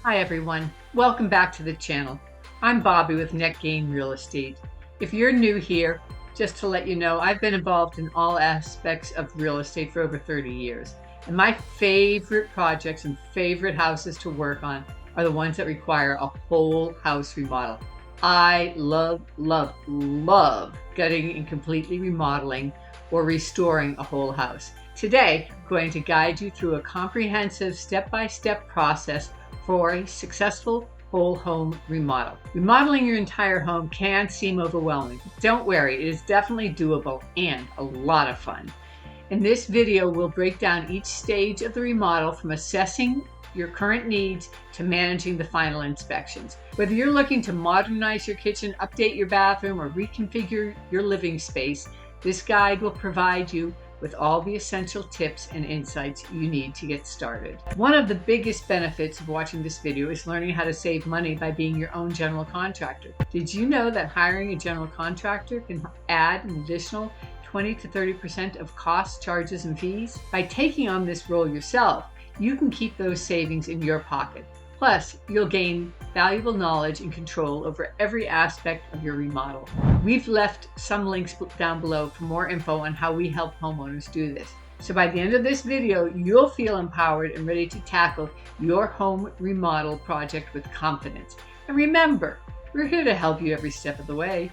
Hi everyone, welcome back to the channel. I'm Bobby with Net Gain Real Estate. If you're new here, just to let you know, I've been involved in all aspects of real estate for over 30 years. And my favorite projects and favorite houses to work on are the ones that require a whole house remodel. I love gutting and completely remodeling or restoring a whole house. Today, I'm going to guide you through a comprehensive step-by-step process for a successful whole home remodel. Remodeling your entire home can seem overwhelming. Don't worry, it is definitely doable and a lot of fun. In this video, we'll break down each stage of the remodel from assessing your current needs to managing the final inspections. Whether you're looking to modernize your kitchen, update your bathroom, or reconfigure your living space, this guide will provide you with all the essential tips and insights you need to get started. One of the biggest benefits of watching this video is learning how to save money by being your own general contractor. Did you know that hiring a general contractor can add an additional 20 to 30% of costs, charges, and fees? By taking on this role yourself, you can keep those savings in your pocket. Plus, you'll gain valuable knowledge and control over every aspect of your remodel. We've left some links down below for more info on how we help homeowners do this. So by the end of this video, you'll feel empowered and ready to tackle your home remodel project with confidence. And remember, we're here to help you every step of the way.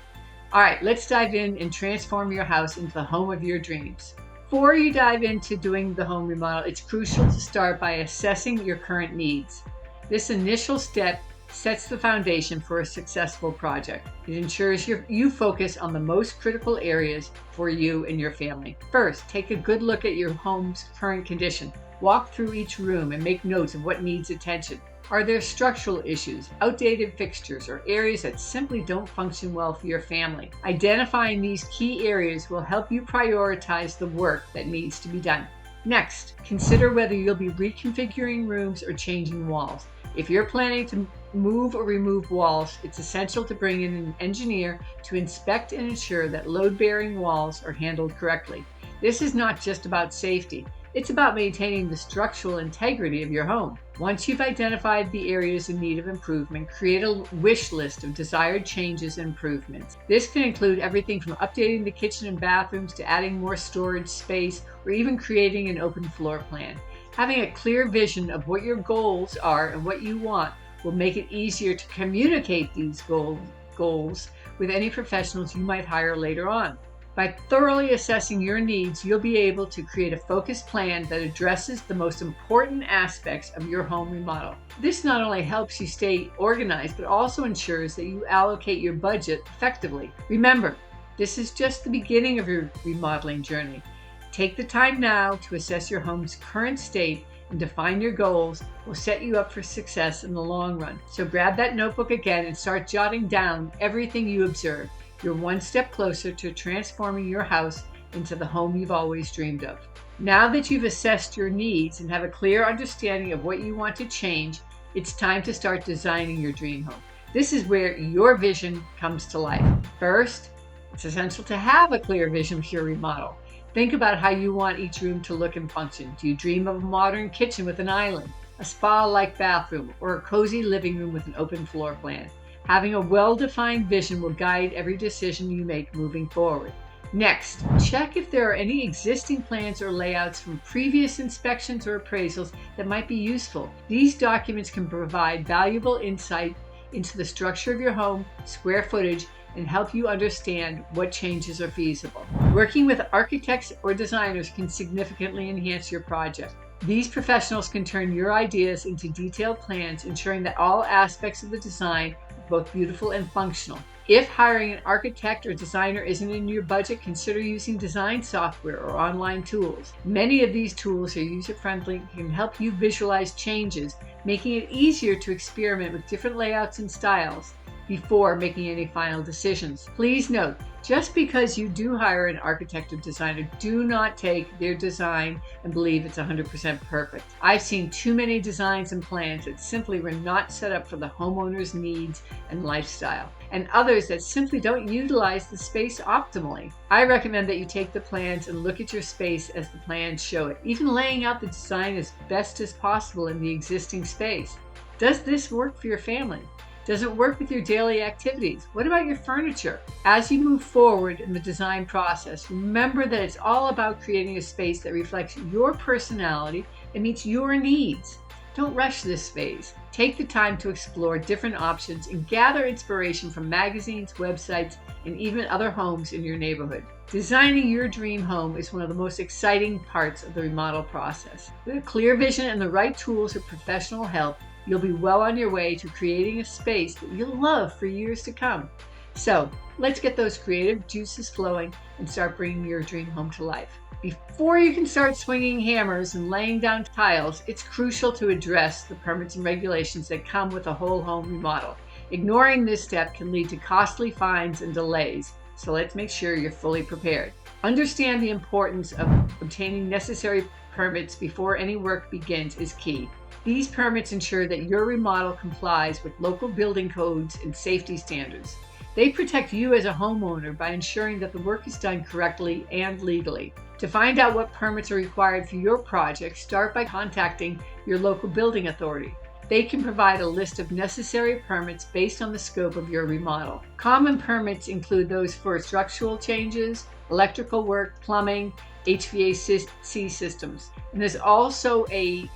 All right, let's dive in and transform your house into the home of your dreams. Before you dive into doing the home remodel, it's crucial to start by assessing your current needs. This initial step sets the foundation for a successful project. It ensures you focus on the most critical areas for you and your family. First, take a good look at your home's current condition. Walk through each room and make notes of what needs attention. Are there structural issues, outdated fixtures, or areas that simply don't function well for your family? Identifying these key areas will help you prioritize the work that needs to be done. Next, consider whether you'll be reconfiguring rooms or changing walls. If you're planning to move or remove walls, it's essential to bring in an engineer to inspect and ensure that load-bearing walls are handled correctly. This is not just about safety. It's about maintaining the structural integrity of your home. Once you've identified the areas in need of improvement, create a wish list of desired changes and improvements. This can include everything from updating the kitchen and bathrooms to adding more storage space or even creating an open floor plan. Having a clear vision of what your goals are and what you want will make it easier to communicate these goals with any professionals you might hire later on. By thoroughly assessing your needs, you'll be able to create a focused plan that addresses the most important aspects of your home remodel. This not only helps you stay organized, but also ensures that you allocate your budget effectively. Remember, this is just the beginning of your remodeling journey. Take the time now to assess your home's current state and define your goals will set you up for success in the long run. So grab that notebook again and start jotting down everything you observe. You're one step closer to transforming your house into the home you've always dreamed of. Now that you've assessed your needs and have a clear understanding of what you want to change, it's time to start designing your dream home. This is where your vision comes to life. First, it's essential to have a clear vision for your remodel. Think about how you want each room to look and function. Do you dream of a modern kitchen with an island, a spa-like bathroom, or a cozy living room with an open floor plan? Having a well-defined vision will guide every decision you make moving forward. Next, check if there are any existing plans or layouts from previous inspections or appraisals that might be useful. These documents can provide valuable insight into the structure of your home, square footage, and help you understand what changes are feasible. Working with architects or designers can significantly enhance your project. These professionals can turn your ideas into detailed plans, ensuring that all aspects of the design are both beautiful and functional. If hiring an architect or designer isn't in your budget, consider using design software or online tools. Many of these tools are user-friendly and can help you visualize changes, making it easier to experiment with different layouts and styles before making any final decisions. Please note, just because you do hire an architect or designer, do not take their design and believe it's 100% perfect. I've seen too many designs and plans that simply were not set up for the homeowner's needs and lifestyle, and others that simply don't utilize the space optimally. I recommend that you take the plans and look at your space as the plans show it, even laying out the design as best as possible in the existing space. Does this work for your family? Does it work with your daily activities? What about your furniture? As you move forward in the design process, remember that it's all about creating a space that reflects your personality and meets your needs. Don't rush this phase. Take the time to explore different options and gather inspiration from magazines, websites, and even other homes in your neighborhood. Designing your dream home is one of the most exciting parts of the remodel process. With a clear vision and the right tools or professional help, you'll be well on your way to creating a space that you'll love for years to come. So let's get those creative juices flowing and start bringing your dream home to life. Before you can start swinging hammers and laying down tiles, it's crucial to address the permits and regulations that come with a whole home remodel. Ignoring this step can lead to costly fines and delays, so let's make sure you're fully prepared. Understand the importance of obtaining necessary permits before any work begins is key. These permits ensure that your remodel complies with local building codes and safety standards. They protect you as a homeowner by ensuring that the work is done correctly and legally. To find out what permits are required for your project, start by contacting your local building authority. They can provide a list of necessary permits based on the scope of your remodel. Common permits include those for structural changes, electrical work, plumbing, HVAC systems. And there's also a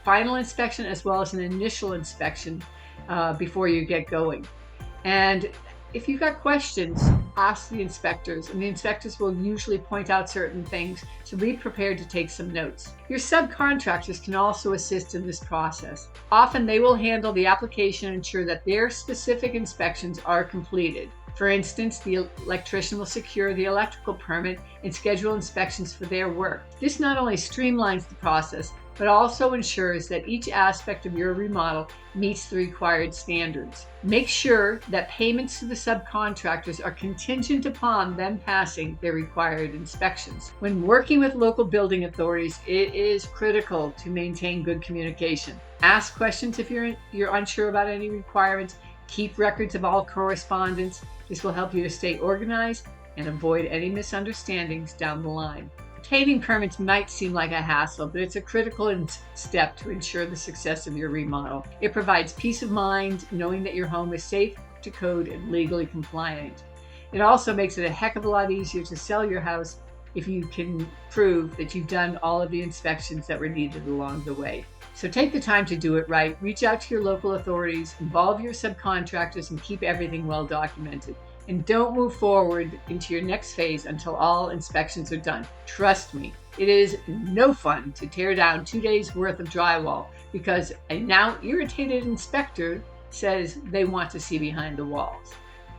final inspection as well as an initial inspection before you get going. And if you've got questions, ask the inspectors, and the inspectors will usually point out certain things, so be prepared to take some notes. Your subcontractors can also assist in this process. Often they will handle the application and ensure that their specific inspections are completed. For instance, the electrician will secure the electrical permit and schedule inspections for their work. This not only streamlines the process, but also ensures that each aspect of your remodel meets the required standards. Make sure that payments to the subcontractors are contingent upon them passing their required inspections. When working with local building authorities, it is critical to maintain good communication. Ask questions if you're unsure about any requirements. Keep records of all correspondence. This will help you to stay organized and avoid any misunderstandings down the line. Obtaining permits might seem like a hassle, but it's a critical step to ensure the success of your remodel. It provides peace of mind knowing that your home is safe to code and legally compliant. It also makes it a heck of a lot easier to sell your house if you can prove that you've done all of the inspections that were needed along the way. So take the time to do it right. Reach out to your local authorities, involve your subcontractors, and keep everything well documented. And don't move forward into your next phase until all inspections are done. Trust me, it is no fun to tear down 2 days worth of drywall because a now irritated inspector says they want to see behind the walls.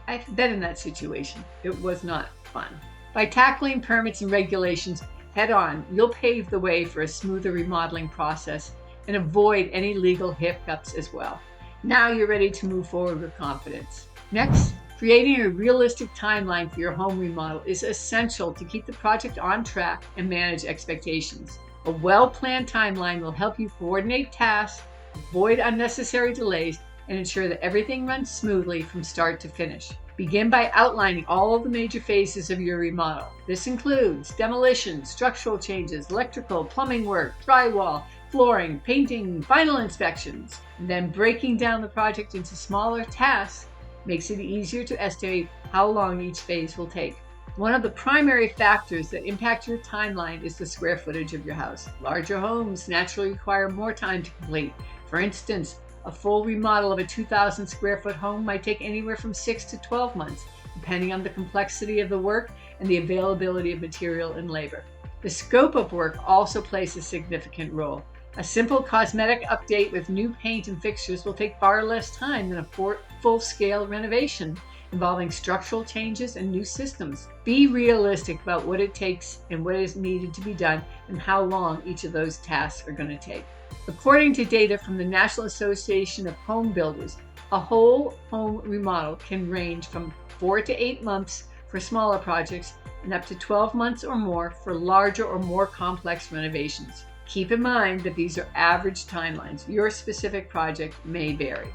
I've been in that situation. It was not fun. By tackling permits and regulations head on, you'll pave the way for a smoother remodeling process and avoid any legal hiccups as well. Now you're ready to move forward with confidence. Next, creating a realistic timeline for your home remodel is essential to keep the project on track and manage expectations. A well-planned timeline will help you coordinate tasks, avoid unnecessary delays, and ensure that everything runs smoothly from start to finish. Begin by outlining all of the major phases of your remodel. This includes demolition, structural changes, electrical, plumbing work, drywall, flooring, painting, final inspections. And then breaking down the project into smaller tasks makes it easier to estimate how long each phase will take. One of the primary factors that impact your timeline is the square footage of your house. Larger homes naturally require more time to complete. For instance, a full remodel of a 2,000 square foot home might take anywhere from 6 to 12 months, depending on the complexity of the work and the availability of material and labor. The scope of work also plays a significant role. A simple cosmetic update with new paint and fixtures will take far less time than a full-scale renovation involving structural changes and new systems. Be realistic about what it takes and what is needed to be done and how long each of those tasks are going to take. According to data from the National Association of Home Builders, a whole home remodel can range from 4 to 8 months for smaller projects and up to 12 months or more for larger or more complex renovations. Keep in mind that these are average timelines. Your specific project may vary.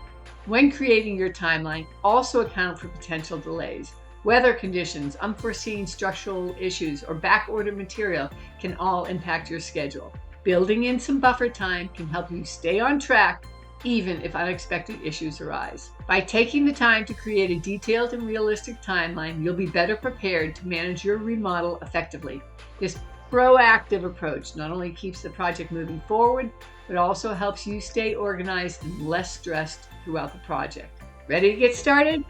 When creating your timeline, also account for potential delays. Weather conditions, unforeseen structural issues, or back-ordered material can all impact your schedule. Building in some buffer time can help you stay on track even if unexpected issues arise. By taking the time to create a detailed and realistic timeline, you'll be better prepared to manage your remodel effectively. This proactive approach not only keeps the project moving forward, but also helps you stay organized and less stressed throughout the project. Ready to get started?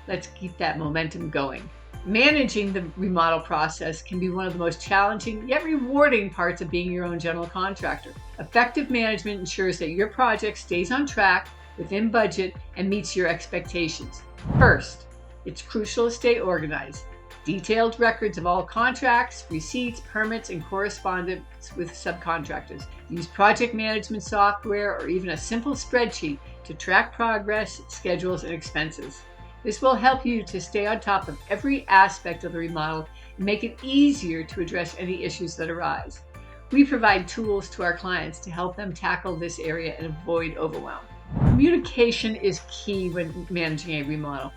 Let's keep that momentum going. Managing the remodel process can be one of the most challenging yet rewarding parts of being your own general contractor. Effective management ensures that your project stays on track, within budget, and meets your expectations. First, it's crucial to stay organized. Detailed records of all contracts, receipts, permits, and correspondence with subcontractors. Use project management software or even a simple spreadsheet to track progress, schedules, and expenses. This will help you to stay on top of every aspect of the remodel and make it easier to address any issues that arise. We provide tools to our clients to help them tackle this area and avoid overwhelm. Communication is key when managing a remodel.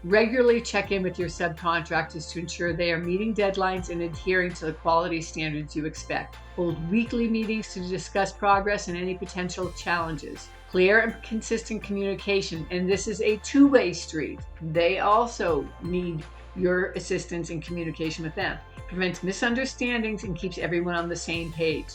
Regularly check in with your subcontractors to ensure they are meeting deadlines and adhering to the quality standards you expect. Hold weekly meetings to discuss progress and any potential challenges. Clear and consistent communication, and this is a two-way street. They also need your assistance in communication with them. It prevents misunderstandings and keeps everyone on the same page.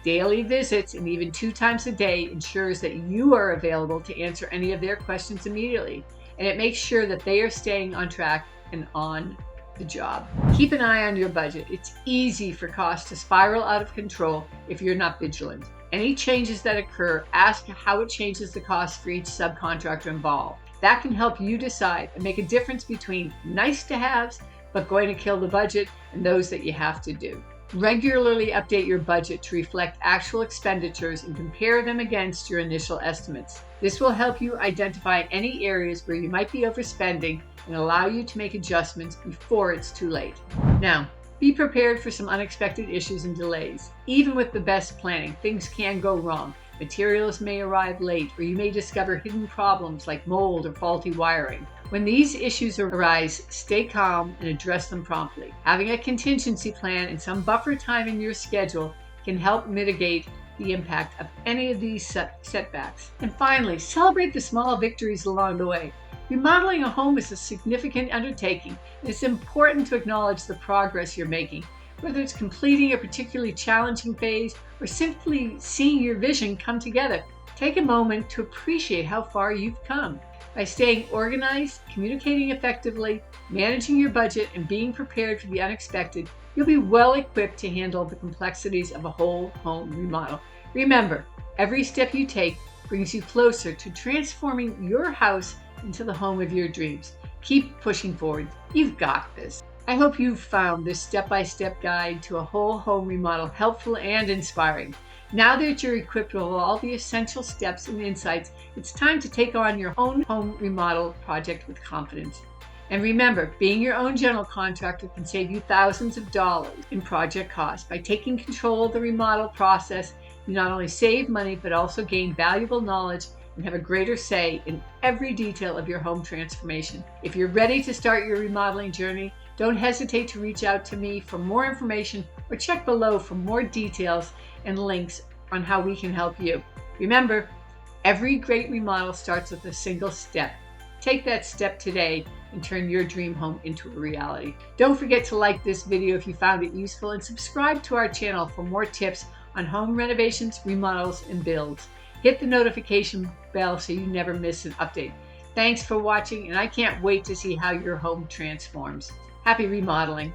Daily visits, and even 2 times a day, ensures that you are available to answer any of their questions immediately, and it makes sure that they are staying on track and on the job. Keep an eye on your budget. It's easy for costs to spiral out of control if you're not vigilant. Any changes that occur, ask how it changes the cost for each subcontractor involved. That can help you decide and make a difference between nice to haves but going to kill the budget and those that you have to do. Regularly update your budget to reflect actual expenditures and compare them against your initial estimates. This will help you identify any areas where you might be overspending and allow you to make adjustments before it's too late. Now, be prepared for some unexpected issues and delays. Even with the best planning, things can go wrong. Materials may arrive late, or you may discover hidden problems like mold or faulty wiring. When these issues arise, stay calm and address them promptly. Having a contingency plan and some buffer time in your schedule can help mitigate the impact of any of these setbacks. And finally, celebrate the small victories along the way. Remodeling a home is a significant undertaking, and it's important to acknowledge the progress you're making. Whether it's completing a particularly challenging phase or simply seeing your vision come together, take a moment to appreciate how far you've come. By staying organized, communicating effectively, managing your budget, and being prepared for the unexpected, you'll be well equipped to handle the complexities of a whole home remodel. Remember, every step you take brings you closer to transforming your house into the home of your dreams. Keep pushing forward. You've got this. I hope you've found this step-by-step guide to a whole home remodel helpful and inspiring. Now that you're equipped with all the essential steps and insights, it's time to take on your own home remodel project with confidence. And remember, being your own general contractor can save you thousands of dollars in project costs. By taking control of the remodel process, you not only save money, but also gain valuable knowledge and have a greater say in every detail of your home transformation. If you're ready to start your remodeling journey, don't hesitate to reach out to me for more information or check below for more details and links on how we can help you. Remember, every great remodel starts with a single step. Take that step today and turn your dream home into a reality. Don't forget to like this video if you found it useful, and subscribe to our channel for more tips on home renovations, remodels, and builds. Hit the notification bell so you never miss an update. Thanks for watching, and I can't wait to see how your home transforms. Happy remodeling!